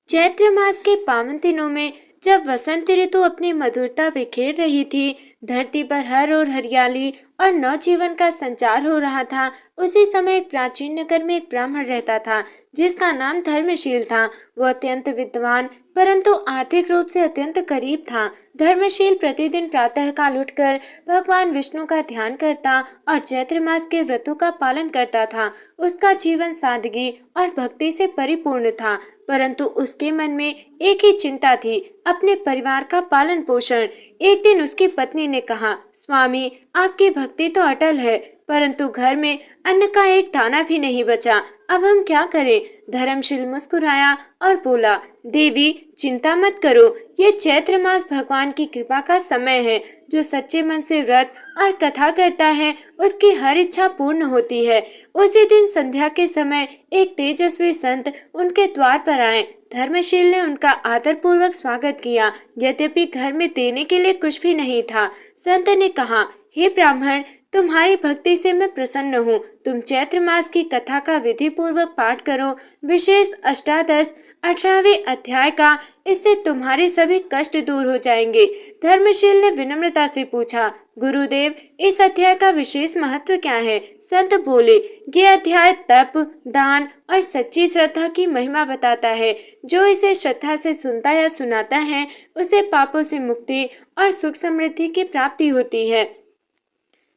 चैत्र मास के पावन दिनों में जब वसंत ऋतु अपनी मधुरता बिखेर रही थी, धरती पर हर ओर हरियाली और नवजीवन का संचार हो रहा था। उसी समय एक प्राचीन नगर में एक ब्राह्मण रहता था, जिसका नाम धर्मशील था। वो अत्यंत विद्वान परंतु आर्थिक रूप से अत्यंत गरीब था। धर्मशील प्रतिदिन प्रातःकाल उठकर भगवान विष्णु का ध्यान करता और चैत्र मास के व्रतों का पालन करता था। उसका जीवन सादगी और भक्ति से परिपूर्ण था, परंतु उसके मन में एक ही चिंता थी, अपने परिवार का पालन पोषण। एक दिन उसकी पत्नी ने कहा, स्वामी, आपकी भक्ति तो अटल है, परंतु घर में अन्न का एक दाना भी नहीं बचा। अब हम क्या करें? धर्मशील मुस्कुराया और बोला, देवी, चिंता मत करो। ये चैत्र मास भगवान की कृपा का समय है। जो सच्चे मन से व्रत और कथा करता है, उसकी हर इच्छा पूर्ण होती है। उसी दिन संध्या के समय एक तेजस्वी संत उनके द्वार पर आए। धर्मशील ने उनका आदर पूर्वक स्वागत किया, यद्यपि घर में देने के लिए कुछ भी नहीं था। संत ने कहा, हे ब्राह्मण, तुम्हारी भक्ति से मैं प्रसन्न हूँ। तुम चैत्र मास की कथा का विधि पूर्वक पाठ करो, विशेष अष्टादश 18वें अध्याय का। इससे तुम्हारे सभी कष्ट दूर हो जाएंगे। धर्मशील ने विनम्रता से पूछा, गुरुदेव, इस अध्याय का विशेष महत्व क्या है? संत बोले, ये अध्याय तप, दान और सच्ची श्रद्धा की महिमा बताता है। जो इसे श्रद्धा से सुनता या सुनाता है, उसे पापों से मुक्ति और सुख समृद्धि की प्राप्ति होती है।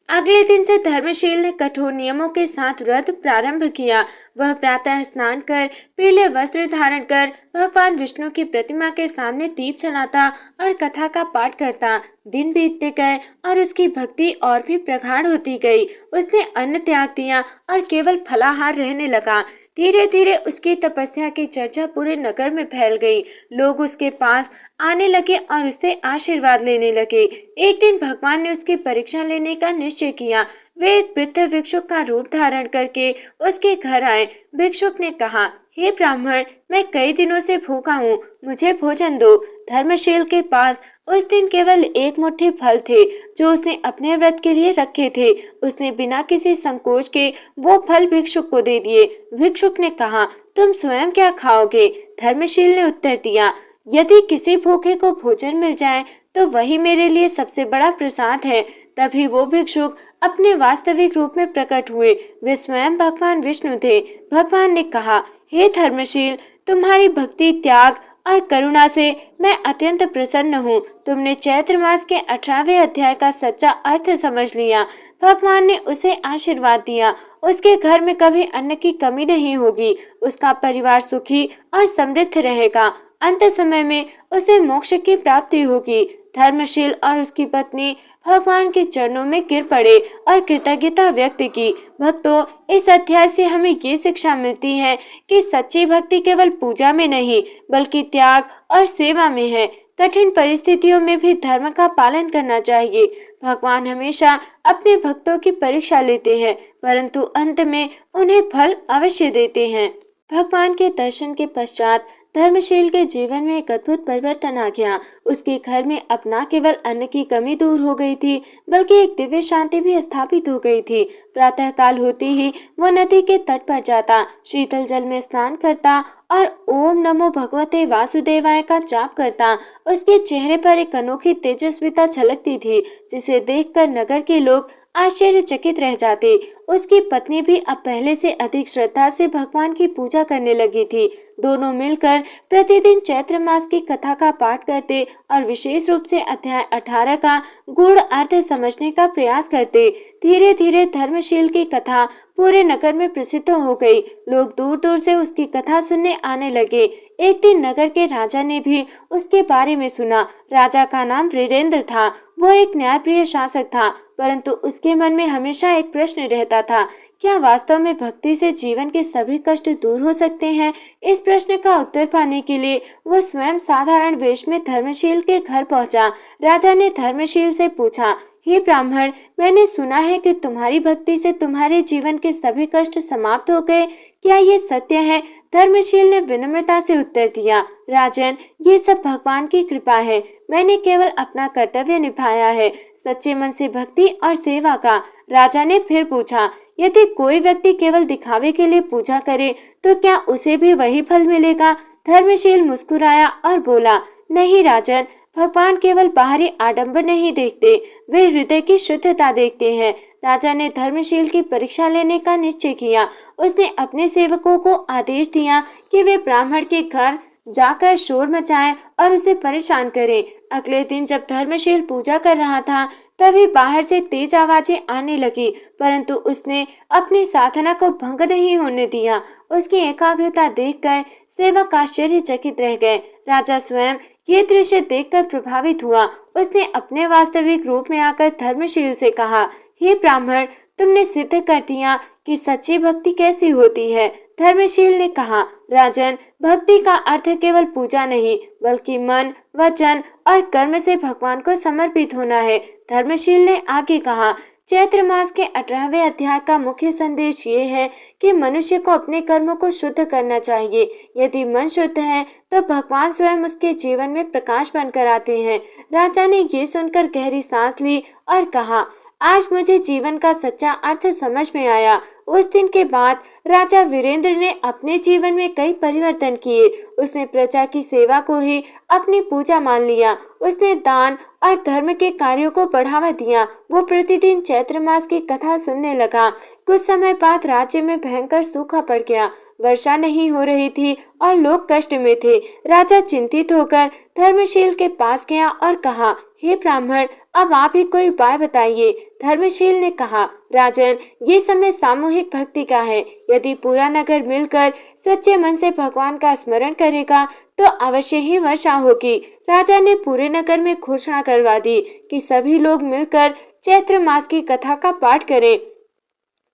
अगले दिन से धर्मशील ने कठोर नियमों के साथ व्रत प्रारंभ किया। वह प्रातः स्नान कर पीले वस्त्र धारण कर भगवान विष्णु की प्रतिमा के सामने दीप जलाता और कथा का पाठ करता। दिन बीतते गए और उसकी भक्ति और भी प्रगाढ़ होती गई। उसने अन्न त्याग दिया और केवल फलाहार रहने लगा। धीरे धीरे उसकी तपस्या की चर्चा पूरे नगर में फैल गई। लोग उसके पास आने लगे और उससे आशीर्वाद लेने लगे। एक दिन भगवान ने उसकी परीक्षा लेने का निश्चय किया। वे एक वृद्ध भिक्षुक का रूप धारण करके उसके घर आए। भिक्षुक ने कहा, हे ब्राह्मण, मैं कई दिनों से भूखा हूँ, मुझे भोजन दो। धर्मशील के पास उस दिन केवल एक मुट्ठी फल थे, जो उसने अपने व्रत के लिए रखे थे। उसने बिना किसी संकोच के वो फल भिक्षुक को दे दिए। भिक्षुक ने कहा, तुम स्वयं क्या खाओगे? धर्मशील ने उत्तर दिया, यदि किसी भूखे को भोजन मिल जाए तो वही मेरे लिए सबसे बड़ा प्रसाद है। तभी वो भिक्षुक अपने वास्तविक रूप में प्रकट हुए। वे स्वयं भगवान विष्णु थे। भगवान ने कहा, हे धर्मशील, तुम्हारी भक्ति, त्याग और करुणा से मैं अत्यंत प्रसन्न हूँ। तुमने चैत्र मास के 18वें अध्याय का सच्चा अर्थ समझ लिया। भगवान ने उसे आशीर्वाद दिया। उसके घर में कभी अन्न की कमी नहीं होगी। उसका परिवार सुखी और समृद्ध रहेगा। अंत समय में उसे मोक्ष की प्राप्ति होगी। धर्मशील और उसकी पत्नी भगवान के चरणों में गिर पड़े और कृतज्ञता व्यक्त की। भक्तों, इस अध्याय से हमें ये शिक्षा मिलती है कि सच्ची भक्ति केवल पूजा में नहीं, बल्कि त्याग और सेवा में है। कठिन परिस्थितियों में भी धर्म का पालन करना चाहिए। भगवान हमेशा अपने भक्तों की परीक्षा लेते हैं, परंतु अंत में उन्हें फल अवश्य देते हैं। भगवान के दर्शन के पश्चात धर्मशील के जीवन में एक अद्भुत परिवर्तन आ गया। उसके घर में अब न केवल अन्न की कमी दूर हो गई थी, बल्कि एक दिव्य शांति भी स्थापित हो गई थी। प्रातःकाल होते ही वो नदी के तट पर जाता, शीतल जल में स्नान करता और ओम नमो भगवते वासुदेवाय का जाप करता। उसके चेहरे पर एक अनोखी तेजस्विता झलकती थी, जिसे देखकर नगर के लोग आश्चर्यचकित रह जाते। उसकी पत्नी भी अब पहले से अधिक श्रद्धा से भगवान की पूजा करने लगी थी। दोनों मिलकर प्रतिदिन चैत्र मास की कथा का पाठ करते और विशेष रूप से अध्याय 18 का गूढ़ अर्थ समझने का प्रयास करते। धीरे धीरे धर्मशील की कथा पूरे नगर में प्रसिद्ध हो गई। लोग दूर दूर से उसकी कथा सुनने आने लगे। एक दिन नगर के राजा ने भी उसके बारे में सुना। राजा का नाम वीरेंद्र था। वो एक न्यायप्रिय शासक था, परंतु उसके मन में हमेशा एक प्रश्न रहता था, क्या वास्तव में भक्ति से जीवन के सभी कष्ट दूर हो सकते हैं? इस प्रश्न का उत्तर पाने के लिए वो स्वयं साधारण वेश में धर्मशील के घर पहुंचा। राजा ने धर्मशील से पूछा, हे ब्राह्मण, मैंने सुना है कि तुम्हारी भक्ति से तुम्हारे जीवन के सभी कष्ट समाप्त हो गए, क्या ये सत्य है? धर्मशील ने विनम्रता से उत्तर दिया, राजन, ये सब भगवान की कृपा है। मैंने केवल अपना कर्तव्य निभाया है, सच्चे मन से भक्ति और सेवा का। राजा ने फिर पूछा, यदि कोई व्यक्ति केवल दिखावे के लिए पूजा करे तो क्या उसे भी वही फल मिलेगा? धर्मशील मुस्कुराया और बोला, नहीं राजन, भगवान केवल बाहरी आडंबर नहीं देखते, वे हृदय की शुद्धता देखते हैं। राजा ने धर्मशील की परीक्षा लेने का निश्चय किया। उसने अपने सेवकों को आदेश दिया कि वे ब्राह्मण के घर जाकर शोर मचाएं और उसे परेशान करें। अगले दिन जब धर्मशील पूजा कर रहा था, तभी बाहर से तेज आवाजें आने लगी, परंतु उसने अपनी साधना को भंग नहीं होने दिया। उसकी एकाग्रता देखकर सेवक आश्चर्यचकित रह गए। राजा स्वयं ये दृश्य देखकर प्रभावित हुआ। उसने अपने वास्तविक रूप में आकर धर्मशील से कहा, हे ब्राह्मण, तुमने सिद्ध कर दिया कि सच्ची भक्ति कैसी होती है। धर्मशील ने कहा, राजन, भक्ति का अर्थ केवल पूजा नहीं, बल्कि मन, वचन और कर्म से भगवान को समर्पित होना है। धर्मशील ने आगे कहा, चैत्र मास के 18वें अध्याय का मुख्य संदेश ये है कि मनुष्य को अपने कर्मों को शुद्ध करना चाहिए। यदि मन शुद्ध है तो भगवान स्वयं उसके जीवन में प्रकाश बनकर आते हैं। राजा ने ये सुनकर गहरी सांस ली और कहा, आज मुझे जीवन का सच्चा अर्थ समझ में आया। उस दिन के बाद राजा वीरेंद्र ने अपने जीवन में कई परिवर्तन किए। उसने प्रजा की सेवा को ही अपनी पूजा मान लिया। उसने दान और धर्म के कार्यों को बढ़ावा दिया। वो प्रतिदिन चैत्र मास की कथा सुनने लगा। कुछ समय बाद राज्य में भयंकर सूखा पड़ गया। वर्षा नहीं हो रही थी और लोग कष्ट में थे। राजा चिंतित होकर धर्मशील के पास गया और कहा, हे ब्राह्मण, अब आप ही कोई उपाय बताइए। धर्मशील ने कहा, राजन, ये समय सामूहिक भक्ति का है। यदि पूरा नगर मिलकर सच्चे मन से भगवान का स्मरण करेगा तो अवश्य ही वर्षा होगी। राजा ने पूरे नगर में घोषणा करवा दी कि सभी लोग मिलकर चैत्र मास की कथा का पाठ करें।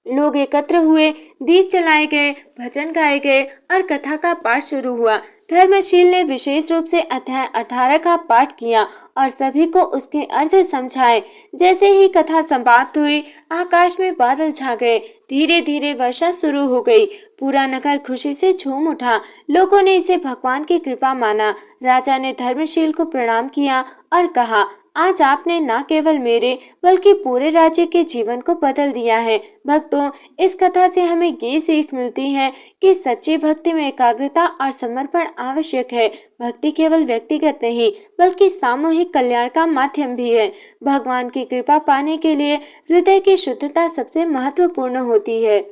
लोग एकत्र हुए, दीप जलाए गए, भजन गाए गए और कथा का पाठ शुरू हुआ। धर्मशील ने विशेष रूप से अध्याय 18 का पाठ किया और सभी को उसके अर्थ समझाए। जैसे ही कथा समाप्त हुई, आकाश में बादल छा गए। धीरे धीरे वर्षा शुरू हो गई। पूरा नगर खुशी से झूम उठा। लोगों ने इसे भगवान की कृपा माना। राजा ने धर्मशील को प्रणाम किया और कहा, आज आपने न केवल मेरे बल्कि पूरे राज्य के जीवन को बदल दिया है। भक्तों, इस कथा से हमें ये सीख मिलती है कि सच्ची भक्ति में एकाग्रता और समर्पण आवश्यक है। भक्ति केवल व्यक्तिगत नहीं बल्कि सामूहिक कल्याण का माध्यम भी है। भगवान की कृपा पाने के लिए हृदय की शुद्धता सबसे महत्वपूर्ण होती है।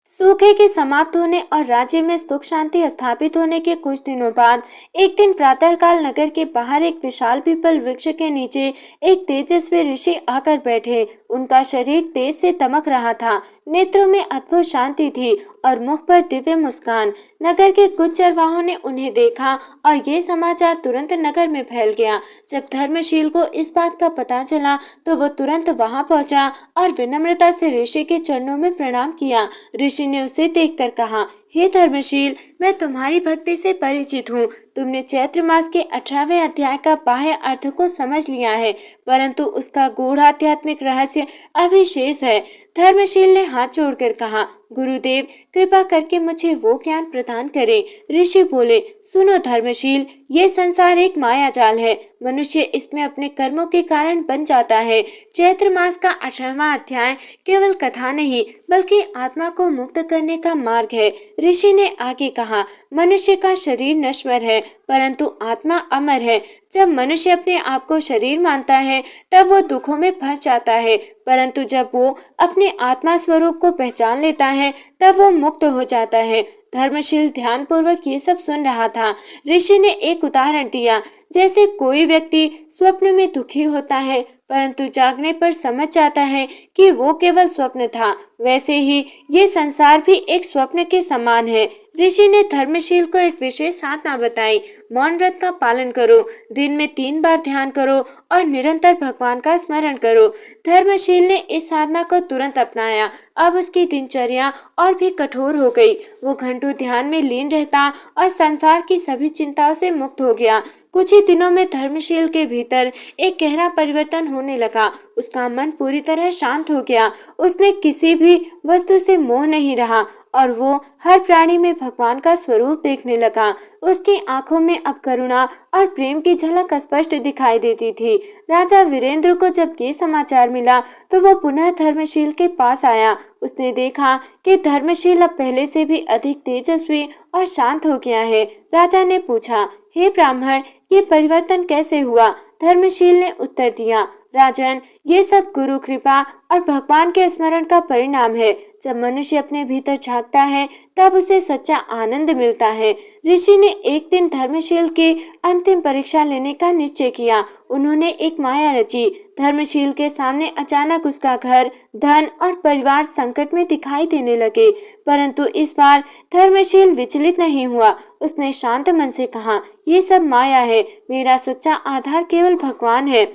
सूखे के समाप्त होने और राज्य में सुख शांति स्थापित होने के कुछ दिनों बाद एक दिन प्रातःकाल नगर के बाहर एक विशाल पीपल वृक्ष के नीचे एक तेजस्वी ऋषि आकर बैठे। उनका शरीर तेज से दमक रहा था। नेत्रों में अद्भुत शांति थी और मुख पर दिव्य मुस्कान। नगर के कुछ चरवाहों ने उन्हें देखा और ये समाचार तुरंत नगर में फैल गया। जब धर्मशील को इस बात का पता चला तो वो तुरंत वहां पहुंचा और विनम्रता से ऋषि के चरणों में प्रणाम किया। ऋषि ने उसे देखकर कहा, हे धर्मशील, मैं तुम्हारी भक्ति से परिचित हूँ। तुमने चैत्र मास के 18वें अध्याय का बाह्य अर्थ को समझ लिया है, परंतु उसका गूढ़ आध्यात्मिक रहस्य अभी शेष है। धर्मशील ने हाथ जोड़कर कहा, गुरुदेव, कृपा करके मुझे वो ज्ञान प्रदान करें। ऋषि बोले, सुनो धर्मशील, ये संसार एक माया जाल है। मनुष्य इसमें अपने कर्मों के कारण बन जाता है। चैत्र मास का 18वां अध्याय केवल कथा नहीं बल्कि आत्मा को मुक्त करने का मार्ग है। ऋषि ने आगे कहा, मनुष्य का शरीर नश्वर है परंतु आत्मा अमर है। जब मनुष्य अपने आप को शरीर मानता है तब वो दुखों में फंस जाता है, परंतु जब वो अपने आत्मा स्वरूप को पहचान लेता है तब वो मुक्त हो जाता है। धर्मशील ध्यानपूर्वक ये सब सुन रहा था। ऋषि ने एक उदाहरण दिया, जैसे कोई व्यक्ति स्वप्न में दुखी होता है परंतु जागने पर समझ जाता है कि वो केवल स्वप्न था, वैसे ही ये संसार भी एक स्वप्न के समान है। ऋषि ने धर्मशील को एक विशेष साधना बताई, मौन व्रत का पालन करो, दिन में 3 बार ध्यान करो और निरंतर भगवान का स्मरण करो। धर्मशील ने इस साधना को तुरंत अपनाया। अब उसकी दिनचर्या और भी कठोर हो गई। वो घंटों ध्यान में लीन रहता और संसार की सभी चिंताओं से मुक्त हो गया। कुछ ही दिनों में धर्मशील के भीतर एक गहरा परिवर्तन होने लगा। उसका मन पूरी तरह शांत हो गया। उसने किसी भी वस्तु से मोह नहीं रहा और वो हर प्राणी में भगवान का स्वरूप देखने लगा। उसकी आंखों में अब करुणा और प्रेम की झलक स्पष्ट दिखाई देती थी। राजा वीरेंद्र को जब ये समाचार मिला तो वो पुनः धर्मशील के पास आया। उसने देखा कि धर्मशील अब पहले से भी अधिक तेजस्वी और शांत हो गया है। राजा ने पूछा, हे ब्राह्मण, ये परिवर्तन कैसे हुआ? धर्मशील ने उत्तर दिया, राजन, ये सब गुरु कृपा और भगवान के स्मरण का परिणाम है। जब मनुष्य अपने भीतर झांकता है तब उसे सच्चा आनंद मिलता है। ऋषि ने एक दिन धर्मशील की अंतिम परीक्षा लेने का निश्चय किया। उन्होंने एक माया रची। धर्मशील के सामने अचानक उसका घर, धन और परिवार संकट में दिखाई देने लगे, परंतु इस बार धर्मशील विचलित नहीं हुआ। उसने शांत मन से कहा, ये सब माया है, मेरा सच्चा आधार केवल भगवान है।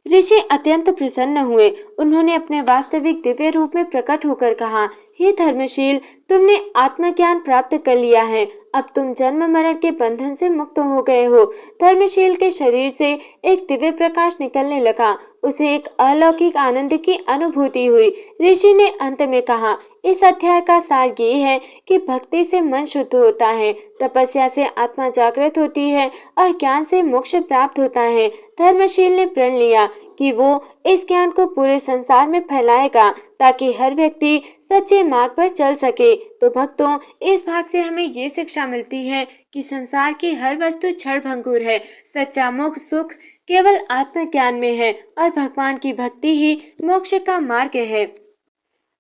ऋषि अत्यंत प्रसन्न हुए। उन्होंने अपने वास्तविक दिव्य रूप में प्रकट होकर कहा, हे धर्मशील, तुमने आत्मज्ञान प्राप्त कर लिया है। अब तुम जन्म मरण के बंधन से मुक्त हो गए हो। धर्मशील के शरीर से एक दिव्य प्रकाश निकलने लगा। उसे एक अलौकिक आनंद की अनुभूति हुई। ऋषि ने अंत में कहा, इस अध्याय का सार ये है कि भक्ति से मन शुद्ध होता है, तपस्या से आत्मा जागृत होती है और ज्ञान से मोक्ष प्राप्त होता है। धर्मशील ने प्रण लिया कि वो इस ज्ञान को पूरे संसार में फैलाएगा ताकि हर व्यक्ति सच्चे मार्ग पर चल सके। तो भक्तों, इस भाग से हमें ये शिक्षा मिलती है कि संसार की हर वस्तु क्षण भंगुर है। सच्चा मोक्ष सुख केवल आत्मज्ञान में है और भगवान की भक्ति ही मोक्ष का मार्ग है।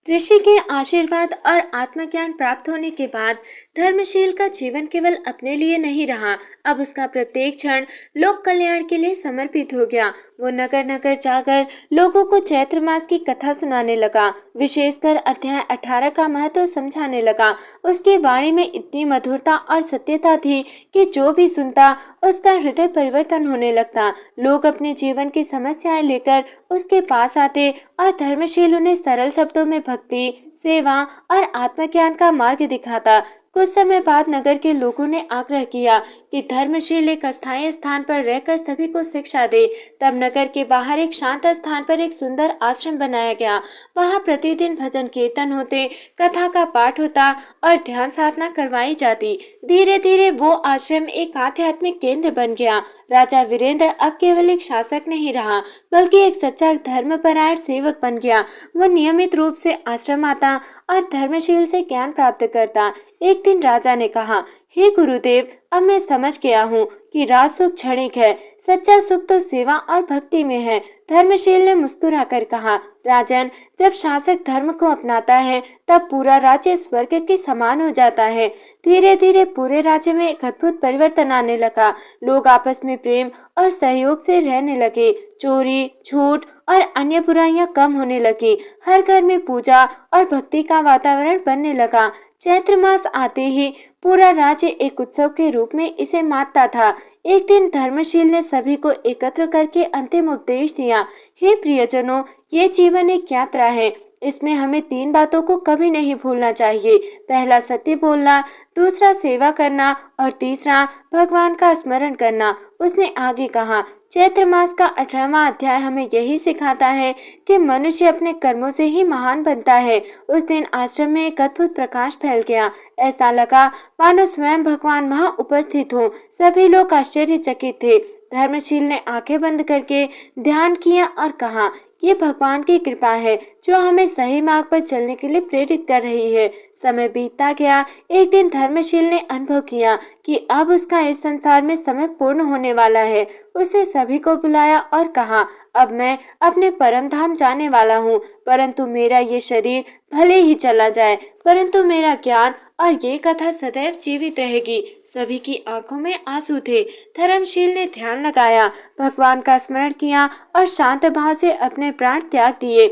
ऋषि के आशीर्वाद और आत्मज्ञान प्राप्त होने के बाद धर्मशील का जीवन केवल अपने लिए नहीं रहा। अब उसका प्रत्येक क्षण लोक कल्याण के लिए समर्पित हो गया। वो नगर नगर जाकर लोगों को चैत्र मास की कथा सुनाने लगा, विशेषकर अध्याय 18 का महत्व समझाने लगा। उसकी वाणी में इतनी मधुरता और सत्यता थी कि जो भी सुनता उसका हृदय परिवर्तन होने लगता। लोग अपने जीवन की समस्याएं लेकर उसके पास आते और धर्मशील उन्हें सरल शब्दों में भक्ति, सेवा और आत्मज्ञान का मार्ग दिखाता। कुछ समय बाद नगर के लोगों ने आग्रह किया कि धर्मशील एक अस्थायी स्थान पर रहकर सभी को शिक्षा दे। तब नगर के बाहर एक शांत स्थान पर एक सुंदर आश्रम बनाया गया। वहां प्रतिदिन भजन कीर्तन होते, कथा का पाठ होता और ध्यान साधना करवाई जाती। धीरे धीरे वो आश्रम एक आध्यात्मिक केंद्र बन गया। राजा वीरेंद्र अब केवल एक शासक नहीं रहा, बल्कि एक सच्चा धर्मपरायण सेवक बन गया। वो नियमित रूप से आश्रम आता और धर्मशील से ज्ञान प्राप्त करता। एक दिन राजा ने कहा, हे गुरुदेव, अब मैं समझ गया हूँ कि राज सुख क्षणिक है, सच्चा सुख तो सेवा और भक्ति में है। धर्मशील ने मुस्कुराकर कहा, राजन, जब शासक धर्म को अपनाता है तब पूरा राज्य स्वर्ग के समान हो जाता है। धीरे धीरे पूरे राज्य में एक अद्भुत परिवर्तन आने लगा। लोग आपस में प्रेम और सहयोग से रहने लगे। चोरी, झूठ और अन्य बुराइयां कम होने लगी। हर घर में पूजा और भक्ति का वातावरण बनने लगा। चैत्र मास आते ही पूरा राज्य एक उत्सव के रूप में इसे मानता था। एक दिन धर्मशील ने सभी को एकत्र करके अंतिम उपदेश दिया, हे प्रियजनों, ये जीवन एक यात्रा है। इसमें हमें 3 बातों को कभी नहीं भूलना चाहिए। पहला सत्य बोलना, दूसरा सेवा करना और तीसरा भगवान का स्मरण करना। उसने आगे कहा, चैत्र मास का 18वां अध्याय हमें यही सिखाता है कि मनुष्य अपने कर्मों से ही महान बनता है। उस दिन आश्रम में एक अद्भुत प्रकाश फैल गया। ऐसा लगा मानो स्वयं भगवान वहां उपस्थित हो। सभी लोग आश्चर्यचकित थे। धर्मशील ने आंखें बंद करके ध्यान किया और कहा, ये भगवान की कृपा है जो हमें सही मार्ग पर चलने के लिए प्रेरित कर रही है। समय बीतता गया। एक दिन धर्मशील ने अनुभव किया कि अब उसका इस संसार में समय पूर्ण होने वाला है। उसने सभी को बुलाया और कहा, अब मैं अपने परम धाम जाने वाला हूँ, परंतु मेरा ये शरीर भले ही चला जाए, परंतु मेरा ज्ञान और ये कथा सदैव जीवित रहेगी। सभी की आंखों में आंसू थे। धर्मशील ने ध्यान लगाया, भगवान का स्मरण किया और शांत भाव से अपने प्राण त्याग दिए।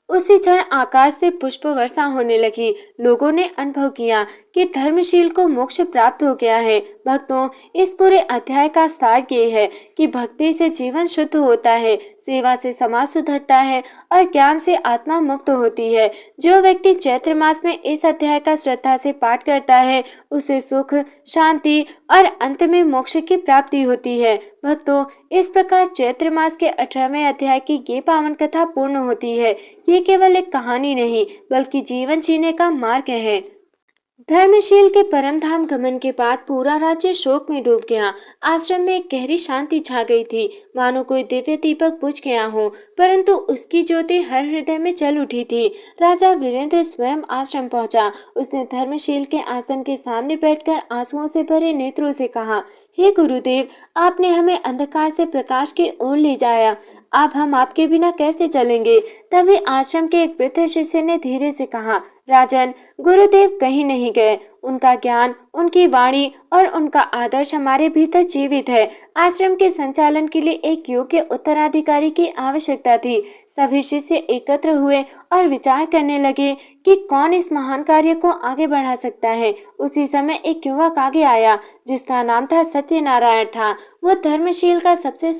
उसी क्षण आकाश से पुष्प वर्षा होने लगी। लोगों ने अनुभव किया कि धर्मशील को मोक्ष प्राप्त हो गया है। भक्तों, इस पूरे अध्याय का सार ये है कि भक्ति से जीवन शुद्ध होता है, सेवा से समाज सुधरता है और ज्ञान से आत्मा मुक्त होती है। जो व्यक्ति चैत्र मास में इस अध्याय का श्रद्धा से पाठ करता है, उसे सुख, शांति और अंत में मोक्ष की प्राप्ति होती है। भक्तों, इस प्रकार चैत्र मास के 18वें अध्याय की ये पावन कथा पूर्ण होती है। ये केवल एक कहानी नहीं, बल्कि जीवन जीने का मार्ग है। धर्मशील के परम धाम गमन के बाद पूरा राज्य शोक में डूब गया। आश्रम में एक गहरी शांति छा गई थी, मानो कोई दिव्य दीपक बुझ गया हो, परंतु उसकी ज्योति हर हृदय में जल उठी थी। राजा वीरेंद्र स्वयं आश्रम पहुंचा। उसने धर्मशील के आसन के सामने बैठकर आंसुओं से भरे नेत्रों से कहा, हे गुरुदेव, आपने हमें अंधकार से प्रकाश की ओर ले जाया। अब हम आपके बिना कैसे चलेंगे? तभी आश्रम के एक वृद्ध शिष्य ने धीरे से कहा, राजन, गुरुदेव कहीं नहीं गए। उनका ज्ञान, उनकी वाणी और उनका आदर्श हमारे भीतर जीवित है। आश्रम के संचालन के लिए एक योग्य उत्तराधिकारी की आवश्यकता थी। सभी शिष्य एकत्र हुए और विचार करने लगे कि कौन इस महान कार्य को आगे बढ़ा सकता है। उसी समय एक युवक आगे आया, जिसका नाम था सत्यनारायण था। वो धर्मशील का सबसे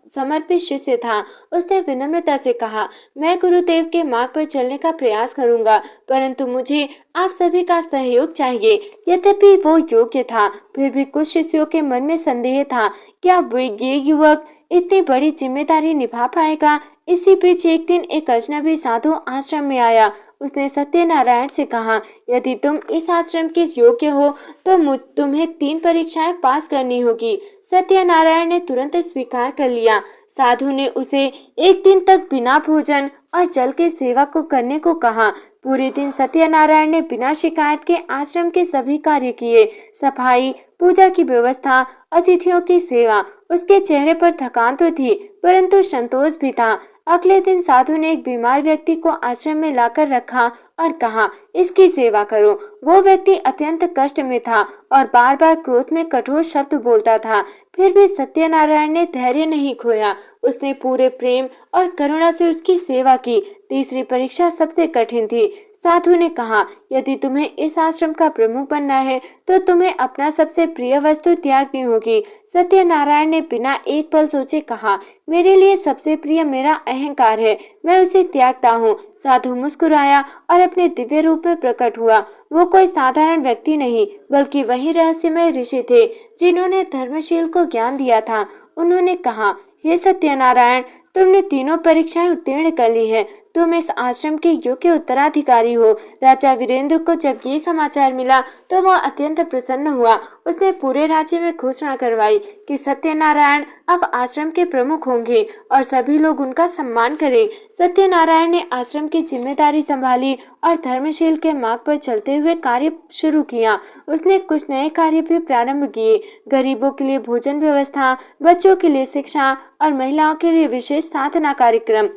समर्पित शिष्य था। उसने विनम्रता से कहा, मैं गुरुदेव के मार्ग पर चलने का प्रयास करूंगा, परंतु मुझे आप सभी का सहयोग चाहिए। यद्यपि वो योग्य था, फिर भी कुछ शिष्यों के मन में संदेह था, क्या ये युवक इतनी बड़ी जिम्मेदारी निभा पाएगा? इसी बीच एक दिन एक अजनबी साधु आश्रम में आया। उसने सत्यनारायण से कहा, यदि तुम इस आश्रम के योग्य हो तो तुम्हें 3 परीक्षाएं पास करनी होगी। सत्यनारायण ने तुरंत स्वीकार कर लिया। साधु ने उसे एक दिन तक बिना भोजन और जल के सेवा को करने को कहा। पूरे दिन सत्यनारायण ने बिना शिकायत के आश्रम के सभी कार्य किए, सफाई, पूजा की व्यवस्था, अतिथियों की सेवा। उसके चेहरे पर थकान तो थी, परंतु संतोष भी था। अगले दिन साधु ने एक बीमार व्यक्ति को आश्रम में लाकर रखा और कहा, इसकी सेवा करो। वो व्यक्ति अत्यंत कष्ट में था और बार बार क्रोध में कठोर शब्द बोलता था। फिर भी सत्यनारायण ने धैर्य नहीं खोया। उसने पूरे प्रेम और करुणा से उसकी सेवा की। तीसरी परीक्षा सबसे कठिन थी। साधु ने कहा, यदि तुम्हें इस आश्रम का प्रमुख बनना है तो तुम्हें अपना सबसे प्रिय वस्तु त्यागनी होगी। सत्यनारायण ने बिना एक पल सोचे कहा, मेरे लिए सबसे प्रिय मेरा अहंकार है, मैं उसे त्यागता हूँ। साधु मुस्कुराया और अपने दिव्य रूप में प्रकट हुआ। वो कोई साधारण व्यक्ति नहीं, बल्कि वही रहस्यमय ऋषि थे जिन्होंने धर्मशील को ज्ञान दिया था। उन्होंने कहा, हे सत्यनारायण, तुमने तीनों परीक्षाएं उत्तीर्ण कर ली है। तुम इस आश्रम के योग्य उत्तराधिकारी हो। राजा वीरेंद्र को जब ये समाचार मिला तो वह अत्यंत प्रसन्न हुआ। उसने पूरे राज्य में घोषणा करवाई कि सत्यनारायण अब आश्रम के प्रमुख होंगे और सभी लोग उनका सम्मान करें। सत्यनारायण ने आश्रम की जिम्मेदारी संभाली और धर्मशील के मार्ग पर चलते हुए कार्य शुरू किया। उसने कुछ नए कार्य भी प्रारंभ किए। गरीबों के लिए भोजन व्यवस्था, बच्चों के लिए शिक्षा और महिलाओं के लिए विशेष साधना कार्यक्रम।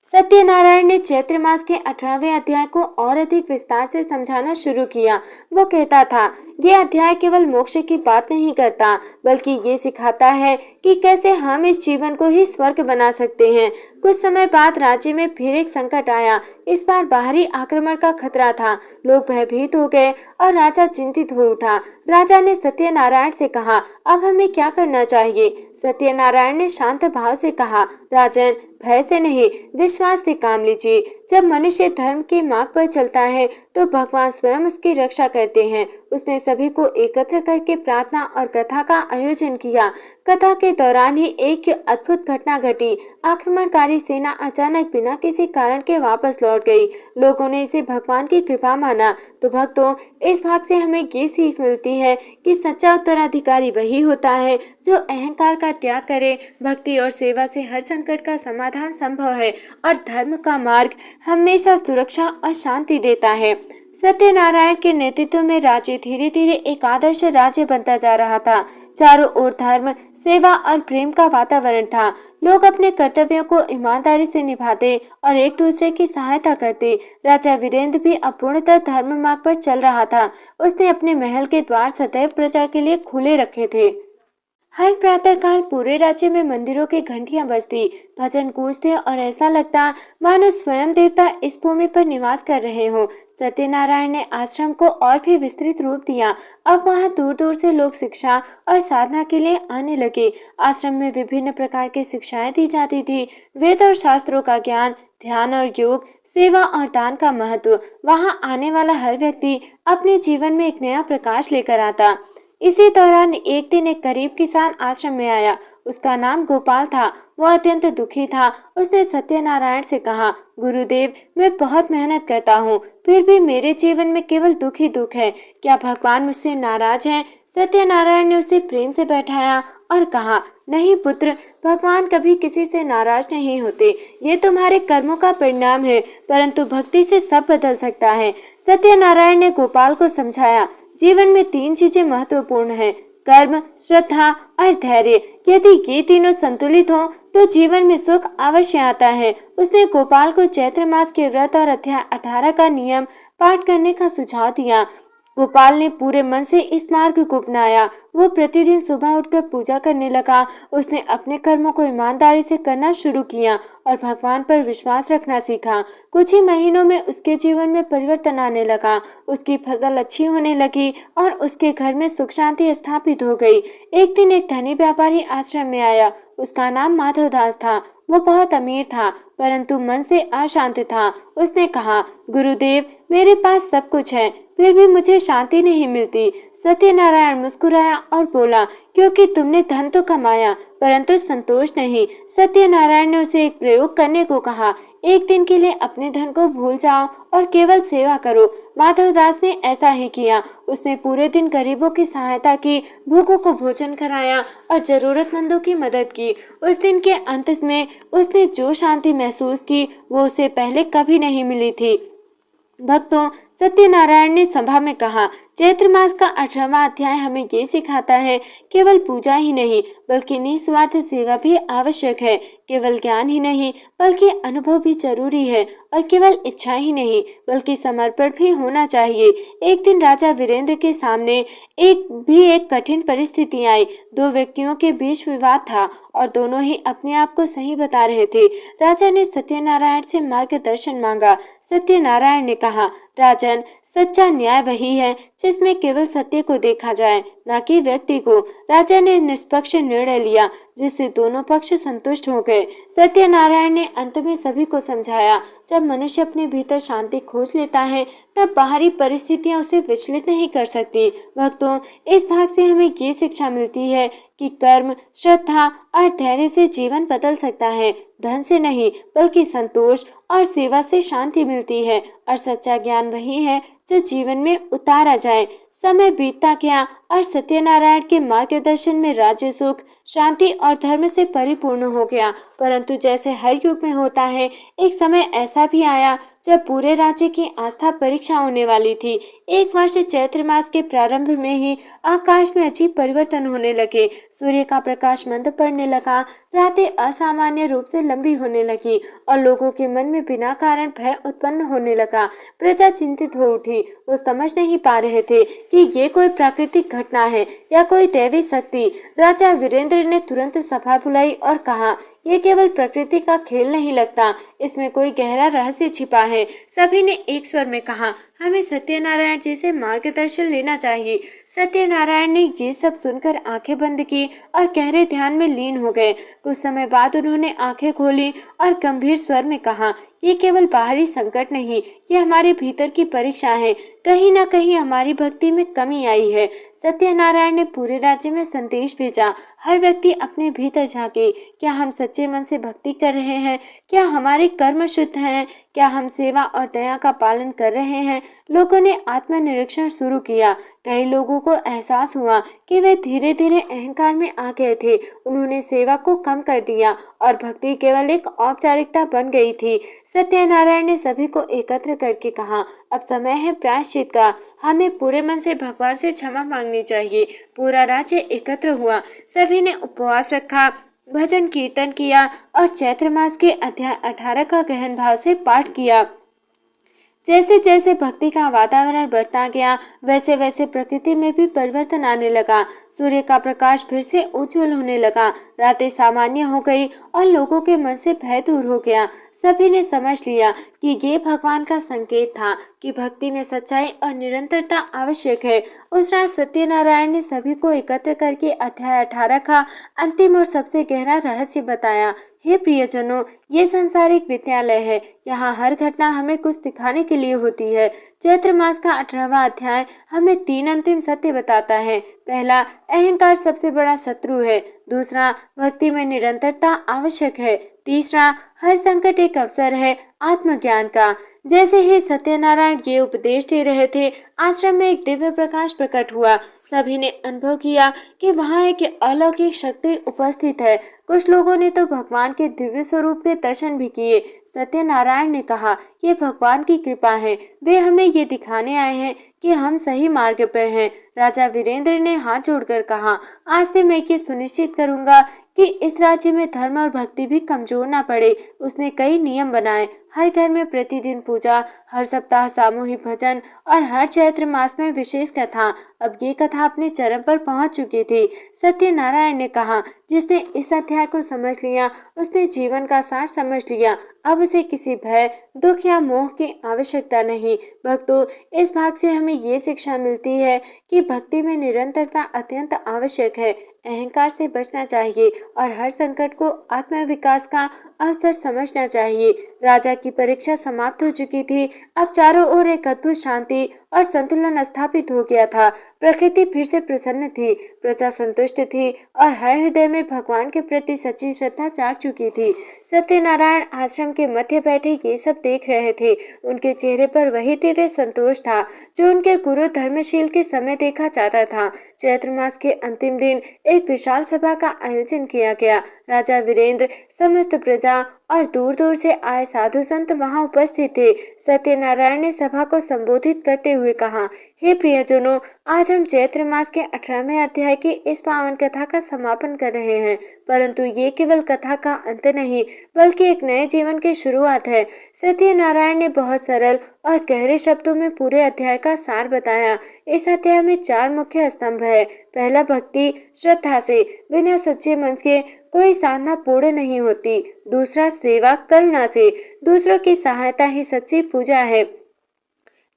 सत्यनारायण ने चैत्र मास के 18वें अध्याय को और अधिक विस्तार से समझाना शुरू किया। वो कहता था, ये अध्याय केवल मोक्ष की बात नहीं करता, बल्कि ये सिखाता है कि कैसे हम इस जीवन को ही स्वर्ग बना सकते हैं। कुछ समय बाद राज्य में फिर एक संकट आया। इस बार बाहरी आक्रमण का खतरा था। लोग भयभीत हो गए और राजा चिंतित हो उठा। राजा ने सत्यनारायण से कहा, अब हमें क्या करना चाहिए? सत्यनारायण ने शांत भाव से कहा, राजन, भय से नहीं, विश्वास से काम लीजिए। जब मनुष्य धर्म के मार्ग पर चलता है तो भगवान स्वयं उसकी रक्षा करते हैं। उसने सभी को एकत्र करके प्रार्थना और कथा का आयोजन किया। कथा के दौरान ही एक अद्भुत घटना घटी। आक्रमणकारी सेना अचानक बिना किसी कारण के वापस लौट गई। लोगों ने इसे भगवान की कृपा माना। तो भक्तों, इस भाग से हमें ये सीख मिलती है कि सच्चा उत्तराधिकारी वही होता है जो अहंकार का त्याग करे। भक्ति और सेवा से हर संकट का समाधान संभव है और धर्म का मार्ग हमेशा सुरक्षा और शांति देता है। सत्यनारायण के नेतृत्व में राज्य धीरे धीरे एक आदर्श राज्य बनता जा रहा था। चारों ओर धर्म, सेवा और प्रेम का वातावरण था। लोग अपने कर्तव्यों को ईमानदारी से निभाते और एक दूसरे की सहायता करते। राजा वीरेंद्र भी अब पूर्णतः धर्म मार्ग पर चल रहा था। उसने अपने महल के द्वार सदैव प्रजा के लिए खुले रखे थे। हर प्रातःकाल पूरे राज्य में मंदिरों की घंटियां बजती, भजन गूंजते और ऐसा लगता मानो स्वयं देवता इस भूमि पर निवास कर रहे हो। सत्यनारायण ने आश्रम को और भी विस्तृत रूप दिया। अब वहां दूर दूर से लोग शिक्षा और साधना के लिए आने लगे। आश्रम में विभिन्न प्रकार की शिक्षाएं दी जाती थी। वेद और शास्त्रों का ज्ञान, ध्यान और योग, सेवा और दान का महत्व। वहां आने वाला हर व्यक्ति अपने जीवन में एक नया प्रकाश लेकर आता। इसी दौरान एक दिन एक गरीब किसान आश्रम में आया। उसका नाम गोपाल था। वह अत्यंत दुखी था। उसने सत्यनारायण से कहा, गुरुदेव, मैं बहुत मेहनत करता हूँ, फिर भी मेरे जीवन में केवल दुख ही दुख है। क्या भगवान मुझसे नाराज हैं? सत्यनारायण ने उसे प्रेम से बैठाया और कहा, नहीं पुत्र, भगवान कभी किसी से नाराज नहीं होते। ये तुम्हारे कर्मों का परिणाम है, परंतु भक्ति से सब बदल सकता है। सत्यनारायण ने गोपाल को समझाया, जीवन में तीन चीजें महत्वपूर्ण हैं, कर्म, श्रद्धा और धैर्य। यदि ये तीनों संतुलित हों तो जीवन में सुख अवश्य आता है। उसने गोपाल को चैत्र मास के व्रत और अध्याय 18 का नियम पाठ करने का सुझाव दिया। गोपाल ने पूरे मन से इस मार्ग को अपनाया। वो प्रतिदिन सुबह उठकर पूजा करने लगा। उसने अपने कर्मों को ईमानदारी से करना शुरू किया और भगवान पर विश्वास रखना सीखा। कुछ ही महीनों में उसके जीवन में परिवर्तन आने लगा। उसकी फसल अच्छी होने लगी और उसके घर में सुख शांति स्थापित हो गई। एक दिन एक धनी व्यापारी आश्रम में आया। उसका नाम माधवदास था। वो बहुत अमीर था, परंतु मन से अशांत था। उसने कहा, गुरुदेव, मेरे पास सब कुछ है, फिर भी मुझे शांति नहीं मिलती। सत्यनारायण मुस्कुराया और बोला, क्योंकि तुमने धन तो कमाया, परंतु संतोष नहीं। सत्यनारायण ने उसे एक प्रयोग करने को कहा। एक दिन के लिए अपने धन को भूल जाओ और केवल सेवा करो। माधवदास ने ऐसा ही किया। उसने पूरे दिन गरीबों की सहायता की, भूखों को भोजन कराया और जरूरतमंदों की मदद की। उस दिन के अंत में उसने जो शांति महसूस की वो उसे पहले कभी नहीं मिली थी। भक्तों, सत्यनारायण ने सभा में कहा, चैत्र मास का 18वां अध्याय हमें ये सिखाता है, केवल पूजा ही नहीं बल्कि निस्वार्थ सेवा भी आवश्यक है। केवल ज्ञान ही नहीं बल्कि अनुभव भी जरूरी है और केवल इच्छा ही नहीं बल्कि समर्पण भी होना चाहिए। एक दिन राजा वीरेंद्र के सामने एक कठिन परिस्थिति आई। दो व्यक्तियों के बीच विवाद था और दोनों ही अपने आप को सही बता रहे थे। राजा ने सत्यनारायण से मार्गदर्शन मांगा। सत्यनारायण ने कहा, राजन, सच्चा न्याय वही है जिसमें केवल सत्य को देखा जाए, न कि व्यक्ति को। राजा ने निष्पक्ष निर्णय लिया जिससे दोनों पक्ष संतुष्ट हो गए। सत्यनारायण ने अंत में सभी को समझाया, जब मनुष्य अपने भीतर शांति खोज लेता है तब बाहरी परिस्थितियां उसे विचलित नहीं कर सकती। भक्तों, इस भाग से हमें ये शिक्षा मिलती है कि कर्म, श्रद्धा और धैर्य से जीवन बदल सकता है। धन से नहीं बल्कि संतोष और सेवा से शांति मिलती है और सच्चा ज्ञान वही है जो जीवन में उतारा जाए। समय बीतता गया और सत्यनारायण के मार्गदर्शन में राज्य सुख, शांति और धर्म से परिपूर्ण हो गया। परंतु जैसे हर युग में होता है, एक समय ऐसा भी आया जब पूरे राज्य की आस्था परीक्षा होने वाली थी। एक वर्ष चैत्र मास के प्रारंभ में ही आकाश में अजीब परिवर्तन होने लगे। सूर्य का प्रकाश मंद पड़ने लगा, रातें असामान्य रूप से लंबी होने लगी और लोगों के मन में बिना कारण भय उत्पन्न होने लगा। प्रजा चिंतित हो उठी। वो समझ नहीं पा रहे थे कि ये कोई प्राकृतिक घटना है या कोई दैवी शक्ति। राजा वीरेंद्र ने तुरंत सभा बुलाई और कहा, ये केवल प्रकृति का खेल नहीं लगता, इसमें कोई गहरा रहस्य छिपा है। सभी ने एक स्वर में कहा, हमें सत्यनारायण जी से मार्गदर्शन लेना चाहिए। सत्यनारायण ने ये सब सुनकर आंखें बंद की और गहरे ध्यान में लीन हो गए। कुछ समय बाद उन्होंने आंखें खोली और गंभीर स्वर में कहा, ये केवल बाहरी संकट नहीं, ये हमारे भीतर की परीक्षा है। कहीं ना कहीं हमारी भक्ति में कमी आई है। सत्यनारायण ने पूरे राज्य में संदेश भेजा, हर व्यक्ति अपने भीतर झांके। क्या हम सच्चे मन से भक्ति कर रहे हैं? क्या हमारे कर्म शुद्ध हैं? क्या हम सेवा और दया का पालन कर रहे हैं? लोगों ने आत्मनिरीक्षण शुरू किया। कई लोगों को एहसास हुआ कि वे धीरे धीरे अहंकार में आ गए थे। उन्होंने सेवा को कम कर दिया और भक्ति केवल एक औपचारिकता बन गई थी। सत्यनारायण ने सभी को एकत्र करके कहा, अब समय है प्रायश्चित का। हमें पूरे मन से भगवान से क्षमा मांगनी चाहिए। पूरा राज्य एकत्र हुआ। सभी ने उपवास रखा, भजन कीर्तन किया और चैत्र मास के अध्याय 18 का गहन भाव से पाठ किया। जैसे जैसे भक्ति का वातावरण बढ़ता गया, वैसे वैसे प्रकृति में भी परिवर्तन आने लगा। सूर्य का प्रकाश फिर से उज्जवल होने लगा, रातें सामान्य हो गई और लोगों के मन से भय दूर हो गया। सभी ने समझ लिया कि ये भगवान का संकेत था कि भक्ति में सच्चाई और निरंतरता आवश्यक है। उस रात सत्यनारायण ने सभी को एकत्र करके अध्याय 18 का अंतिम और सबसे गहरा रहस्य बताया। हे प्रियजनों, ये संसार एक विद्यालय है। यहाँ हर घटना हमें कुछ सिखाने के लिए होती है। चैत्र मास का 18वां अध्याय हमें 3 अंतिम सत्य बताता है। पहला, अहंकार सबसे बड़ा शत्रु है। दूसरा, भक्ति में निरंतरता आवश्यक है। तीसरा, हर संकट एक अवसर है आत्मज्ञान का। जैसे ही सत्यनारायण ये उपदेश दे रहे थे, आश्रम में एक दिव्य प्रकाश प्रकट हुआ। सभी ने अनुभव किया कि वहाँ एक अलौकिक शक्ति उपस्थित है। कुछ लोगों ने तो भगवान के दिव्य स्वरूप के दर्शन भी किए। सत्यनारायण ने कहा, ये भगवान की कृपा है, वे हमें ये दिखाने आए हैं कि हम सही मार्ग पर हैं। राजा वीरेंद्र ने हाथ जोड़कर कहा, आज से मैं ये सुनिश्चित करूंगा कि इस राज्य में धर्म और भक्ति भी कमजोर ना पड़े। उसने कई नियम बनाए, हर घर में प्रतिदिन पूजा, हर सप्ताह सामूहिक भजन और हर चैत्र मास में विशेष कथा। अब ये कथा अपने चरम पर पहुंच चुकी थी। सत्यनारायण ने कहा, जिसने इस अध्याय को समझ लिया, उसने जीवन का सार समझ लिया। अब उसे किसी भय, दुख या मोह की आवश्यकता नहीं। भक्तों, इस भाग से हमें ये शिक्षा मिलती है कि भक्ति में निरंतरता अत्यंत आवश्यक है। अहंकार से बचना चाहिए और हर संकट को आत्मविकास का अवसर समझना चाहिए। राजा की परीक्षा समाप्त हो चुकी थी। अब चारों ओर एक अद्भुत शांति और संतुलन स्थापित हो गया था। प्रकृति फिर से प्रसन्न थी, प्रजा संतुष्ट थी और हर हृदय में भगवान के प्रति सच्ची श्रद्धा जाग चुकी थी। सत्यनारायण आश्रम के मध्य बैठे ये सब देख रहे थे। उनके चेहरे पर वही दिव्य संतोष था जो उनके गुरु धर्मशील के समय देखा जाता था। चैत्र मास के अंतिम दिन एक विशाल सभा का आयोजन किया गया। राजा वीरेंद्र, समस्त प्रजा और दूर दूर से आए साधु संत वहां उपस्थित थे। सत्यनारायण ने सभा को संबोधित करते हुए कहा, हे प्रियजनों, आज हम चैत्र मास के 18वें अध्याय की इस पावन कथा का समापन कर रहे हैं। परंतु ये केवल कथा का अंत नहीं, बल्कि एक नए जीवन की शुरुआत है। सत्यनारायण ने बहुत सरल और गहरे शब्दों में पूरे अध्याय का सार बताया। इस अध्याय में 4 मुख्य स्तंभ है। पहला, भक्ति श्रद्धा से। बिना सच्चे मन के कोई साधना पूर्ण नहीं होती। दूसरा, सेवा करुणा से। दूसरों की सहायता ही सच्ची पूजा है।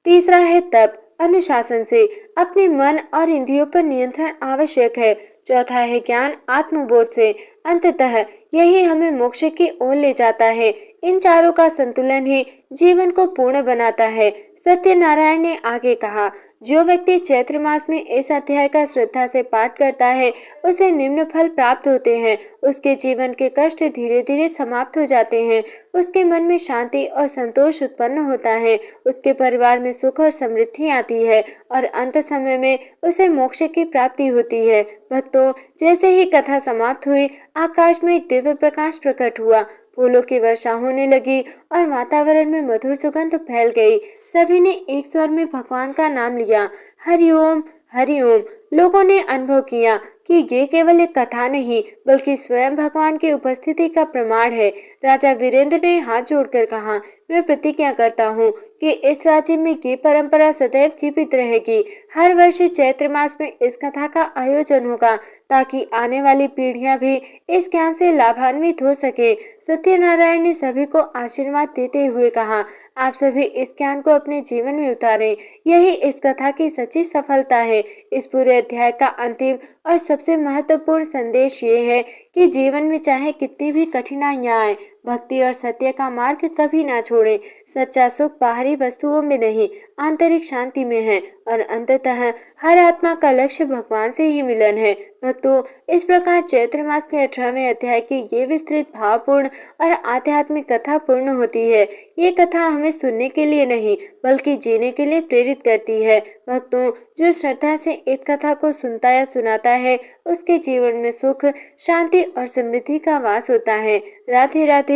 तीसरा है तप अनुशासन से। अपने मन और इंद्रियों पर नियंत्रण आवश्यक है। चौथा है ज्ञान आत्मबोध से। अंततः यही हमें मोक्ष की ओर ले जाता है। इन चारों का संतुलन ही जीवन को पूर्ण बनाता है। सत्यनारायण ने आगे कहा, जो व्यक्ति चैत्र मास में इस अध्याय का श्रद्धा से पाठ करता है, उसे निम्न फल प्राप्त होते हैं। उसके जीवन के कष्ट धीरे धीरे समाप्त हो जाते हैं। उसके मन में शांति और संतोष उत्पन्न होता है। उसके परिवार में सुख और समृद्धि आती है और अंत समय में उसे मोक्ष की प्राप्ति होती है। भक्तों, जैसे ही कथा समाप्त हुई, आकाश में एक दिव्य प्रकाश प्रकट हुआ। फूलों की वर्षा होने लगी और वातावरण में मधुर सुगंध फैल गई। सभी ने एक स्वर में भगवान का नाम लिया, हरिओम हरिओम। लोगों ने अनुभव किया कि ये केवल एक कथा नहीं, बल्कि स्वयं भगवान की उपस्थिति का प्रमाण है। राजा वीरेंद्र ने हाथ जोड़कर कहा, मैं प्रतिज्ञा करता हूँ कि इस राज्य में ये परंपरा सदैव जीवित रहेगी। हर वर्ष चैत्र मास में इस कथा का आयोजन होगा, ताकि आने वाली पीढ़ियां भी इस ज्ञान से लाभान्वित हो सके। सत्यनारायण ने सभी को आशीर्वाद देते हुए कहा, आप सभी इस ज्ञान को अपने जीवन में उतारें। यही इस कथा की सच्ची सफलता है। इस पूरे अध्याय का अंतिम और सबसे महत्वपूर्ण संदेश ये है कि जीवन में चाहे कितनी भी कठिनाइयां आए, भक्ति और सत्य का मार्ग कभी ना छोड़ें। सच्चा सुख बाहरी वस्तुओं में नहीं, आंतरिक शांति में है और अंततः हर आत्मा का लक्ष्य भगवान से ही मिलन है। भक्तों, इस प्रकार चैत्र मास के 18वें अध्याय की ये विस्तृत भावपूर्ण और आध्यात्मिक कथा पूर्ण होती है। ये कथा हमें सुनने के लिए नहीं, बल्कि जीने के लिए प्रेरित करती है। भक्तों, जो श्रद्धा से इस कथा को सुनता या सुनाता है, उसके जीवन में सुख, शांति और समृद्धि का वास होता है। राधे राधे।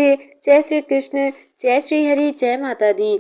जय श्री कृष्ण, जय श्री हरि, जय माता दी।